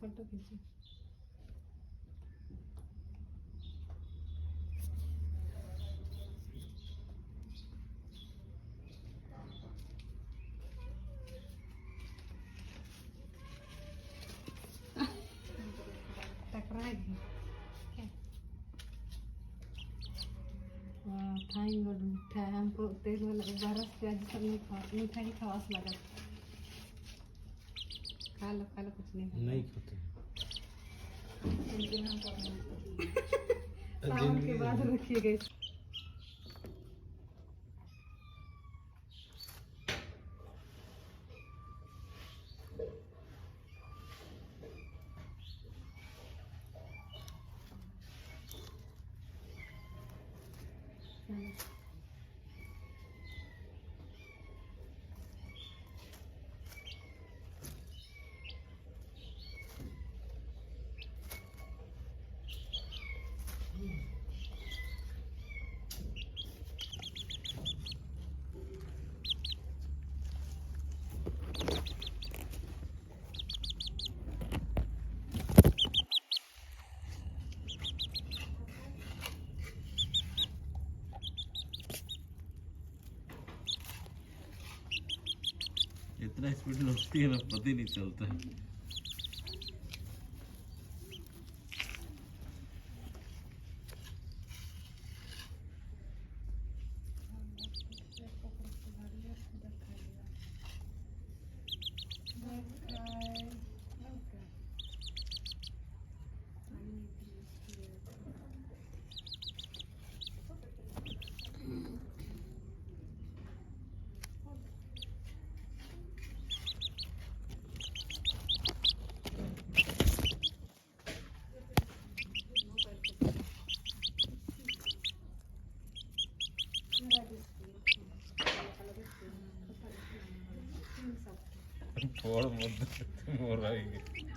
Photo खींचो। टकराएगी खाई और मीठा है। हमको तेज वाला बर्फ प्याज सब नहीं खा, मीठा ही खवास लगा। खा लो कुछ नहीं खाते सावन के बाद रखिए गए। इतना स्पीड में उठती है ना, पता ही नहीं चलता है। थोड़ा बहुत मोर आएगी।